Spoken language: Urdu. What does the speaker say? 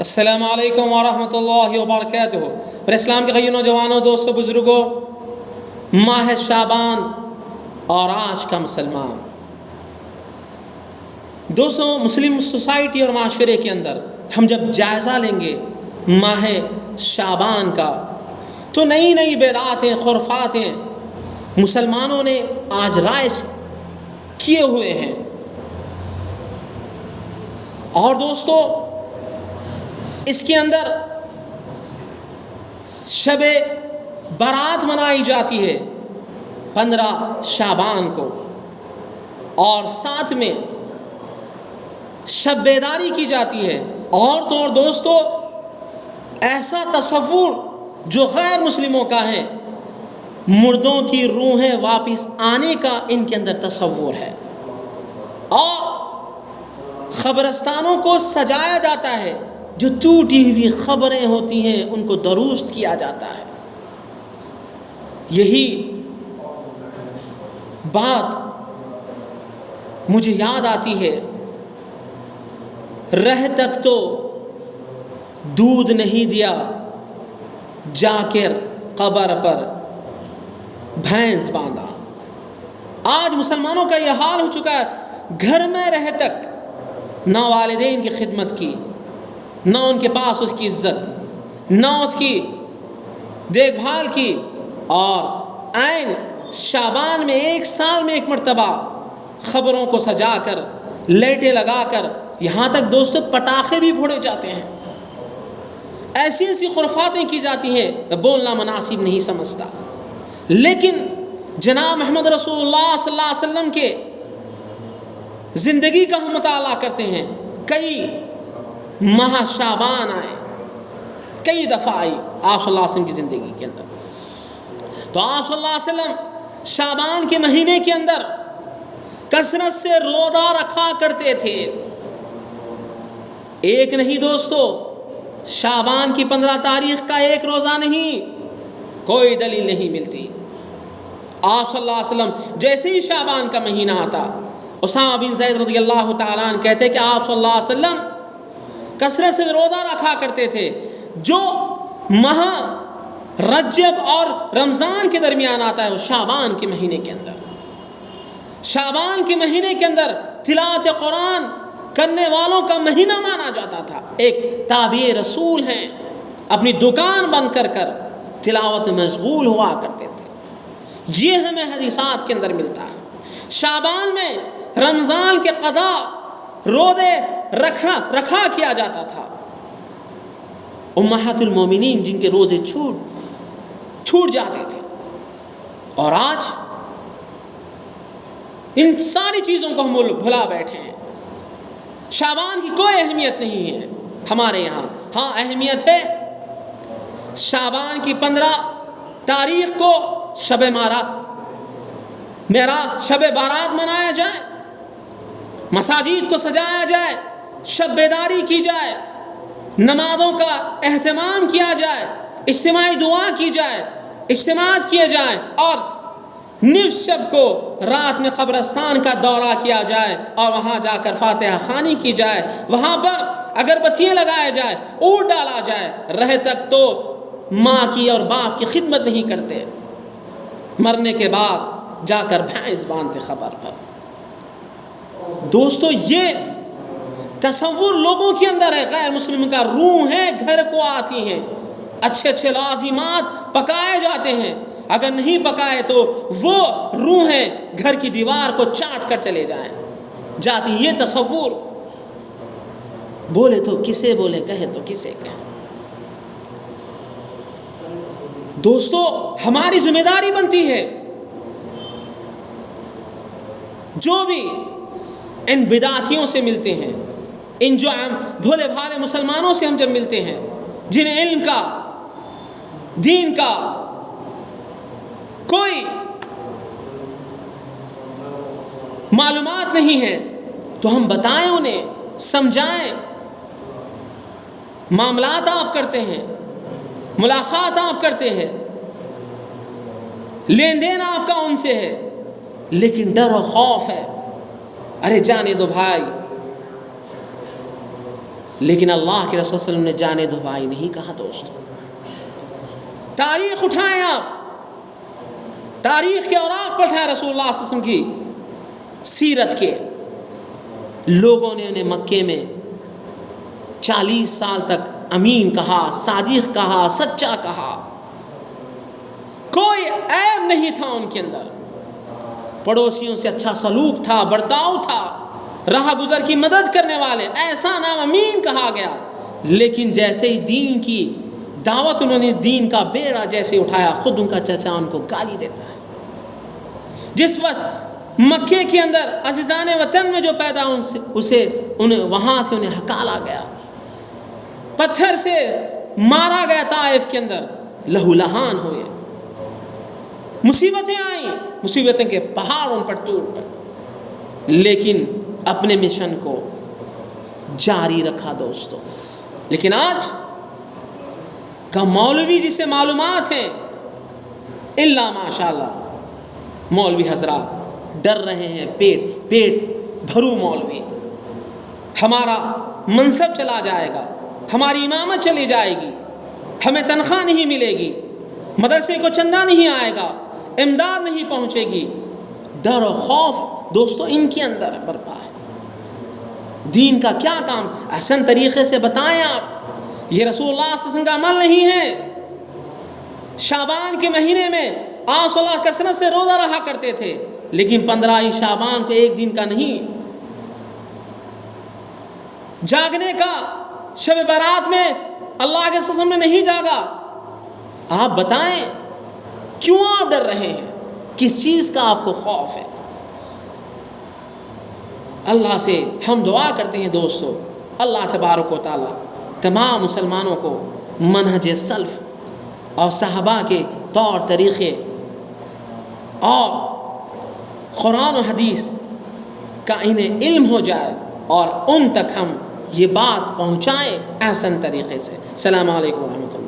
السلام علیکم ورحمۃ اللہ وبرکاتہ۔ پر اسلام کے خیروں، نوجوانوں، دوستوں، بزرگوں، ماہ شعبان اور آج کا مسلمان۔ دوستوں، مسلم سوسائٹی اور معاشرے کے اندر ہم جب جائزہ لیں گے ماہ شعبان کا تو نئی نئی بدعتیں، خرافاتیں مسلمانوں نے آج رائج کیے ہوئے ہیں۔ اور دوستو، اس کے اندر شب برات منائی جاتی ہے 15 شعبان کو، اور ساتھ میں شب بیداری کی جاتی ہے۔ اور تو اور دوستو، ایسا تصور جو غیر مسلموں کا ہے، مردوں کی روحیں واپس آنے کا ان کے اندر تصور ہے، اور قبرستانوں کو سجایا جاتا ہے، جو ٹوٹی ہوئی خبریں ہوتی ہیں ان کو درست کیا جاتا ہے۔ یہی بات مجھے یاد آتی ہے، رہ تک تو دودھ نہیں دیا، جا کر قبر پر بھینس باندھا۔ آج مسلمانوں کا یہ حال ہو چکا ہے، گھر میں رہ تک نہ والدین کی خدمت کی، نہ ان کے پاس اس کی عزت، نہ اس کی دیکھ بھال کی، اور عین شعبان میں ایک سال میں ایک مرتبہ خبروں کو سجا کر، لائٹیں لگا کر، یہاں تک دوستو پٹاخے بھی پھوڑے جاتے ہیں، ایسی ایسی خرافاتیں کی جاتی ہیں، بولنا مناسب نہیں سمجھتا۔ لیکن جناب محمد رسول اللہ صلی اللہ علیہ وسلم کے زندگی کا ہم مطالعہ کرتے ہیں، کئی ماہ شعبان آئے، کئی دفعہ آئی آپ صلی اللہ علیہ وسلم کی زندگی کے اندر۔ تو آپ صلی اللہ علیہ وسلم شعبان کے مہینے کے اندر کثرت سے روزہ رکھا کرتے تھے۔ ایک نہیں دوستو، شعبان کی 15 تاریخ کا ایک روزہ نہیں، کوئی دلیل نہیں ملتی۔ آپ صلی اللہ علیہ وسلم جیسے ہی شعبان کا مہینہ آتا، اسامہ بن زید رضی اللہ تعالیٰ عنہ کہتے کہ آپ صلی اللہ علیہ وسلم کثرت سے روزہ رکھا کرتے تھے۔ جو ماہ رجب اور رمضان کے درمیان آتا ہے، وہ شعبان کے مہینے کے اندر، شعبان کے مہینے کے اندر تلاوت قرآن کرنے والوں کا مہینہ مانا جاتا تھا۔ ایک تابع رسول ہیں، اپنی دکان بند کر کر تلاوت میں مشغول ہوا کرتے تھے۔ یہ ہمیں حدیثات کے اندر ملتا ہے۔ شعبان میں رمضان کے قضا روزے رکھا کیا جاتا تھا۔ امہات المومنین جن کے روزے چھوٹ جاتے تھے، اور آج ان ساری چیزوں کو ہم بھلا بیٹھے ہیں۔ شعبان کی کوئی اہمیت نہیں ہے ہمارے یہاں۔ ہاں، اہمیت ہے شعبان کی 15 تاریخ کو شب بارات منایا جائے، مساجد کو سجایا جائے، شب بیداری کی جائے، نمازوں کا اہتمام کیا جائے، اجتماعی دعا کی جائے، اجتماعات کیے جائیں، اور نصف شب کو رات میں قبرستان کا دورہ کیا جائے، اور وہاں جا کر فاتحہ خوانی کی جائے، وہاں پر اگربتیاں لگایا جائے، اونٹ ڈالا جائے۔ رہ تک تو ماں کی اور باپ کی خدمت نہیں کرتے، مرنے کے بعد جا کر بھینس باندھتے قبر پر۔ دوستو، یہ تصور لوگوں کے اندر ہے، غیر مسلم کا روح ہے، گھر کو آتی ہیں، اچھے اچھے لازمات پکائے جاتے ہیں، اگر نہیں پکائے تو وہ روحیں گھر کی دیوار کو چاٹ کر چلے جاتی۔ یہ تصور بولے تو کسے بولے، کہے تو کسے کہیں۔ دوستو، ہماری ذمہ داری بنتی ہے، جو بھی ان بدعتیوں سے ملتے ہیں، ان جو بھولے بھالے مسلمانوں سے ہم جب ملتے ہیں، جنہیں علم کا، دین کا کوئی معلومات نہیں ہے، تو ہم بتائیں، انہیں سمجھائیں۔ معاملات آپ کرتے ہیں، ملاقات آپ کرتے ہیں، لین دین آپ کا ان سے ہے، لیکن ڈر و خوف ہے، ارے جانے دو بھائی، لیکن اللہ کے رسول صلی اللہ علیہ وسلم نے جانے دو بھائی نہیں کہا دوستو۔ تاریخ اٹھائیں آپ، تاریخ کے اوراق پڑھیں رسول اللہ صلی اللہ علیہ وسلم کی سیرت کے۔ لوگوں نے انہیں مکے میں 40 سال تک امین کہا، صادق کہا، سچا کہا، کوئی عیب نہیں تھا ان کے اندر، پڑوسیوں سے اچھا سلوک تھا، برتاؤ تھا، راہ گزر کی مدد کرنے والے، ایسا نام امین کہا گیا۔ لیکن جیسے ہی دین کی دعوت انہوں نے، دین کا بیڑا جیسے اٹھایا، خود ان کا چچا ان کو گالی دیتا ہے۔ جس وقت مکے کے اندر عزیزان وطن میں جو پیدا وہاں سے انہیں ہکالا گیا، پتھر سے مارا گیا، طائف کے اندر لہو لہان ہوئے، مصیبتیں آئیں، مصیبتیں کے پہاڑ ان پر ٹوٹ پڑے، لیکن اپنے مشن کو جاری رکھا دوستو۔ لیکن آج کا مولوی جسے معلومات ہیں، اللہ ماشاءاللہ مولوی حضرات ڈر رہے ہیں، پیٹ بھرو مولوی، ہمارا منصب چلا جائے گا، ہماری امامت چلی جائے گی، ہمیں تنخواہ نہیں ملے گی، مدرسے کو چندہ نہیں آئے گا، امداد نہیں پہنچے گی۔ ڈر و خوف دوستو ان کے اندر برپا ہے۔ دین کا کیا کام، احسن طریقے سے بتائیں آپ، یہ رسول اللہ صلی اللہ علیہ وسلم کا عمل نہیں ہے۔ شعبان کے مہینے میں آپ صلی اللہ کثرت سے روزہ رہا کرتے تھے، لیکن 15 شعبان کو ایک دن کا نہیں، جاگنے کا شب برات میں اللہ کے رسول نے نہیں جاگا۔ آپ بتائیں کیوں آپ ڈر رہے ہیں، کس چیز کا آپ کو خوف ہے؟ اللہ سے ہم دعا کرتے ہیں دوستو، اللہ تبارک و تعالی تمام مسلمانوں کو منہج سلف اور صحابہ کے طور طریقے اور قرآن و حدیث کا انہیں علم ہو جائے اور ان تک ہم یہ بات پہنچائیں احسن طریقے سے۔ السلام علیکم ورحمۃ اللہ۔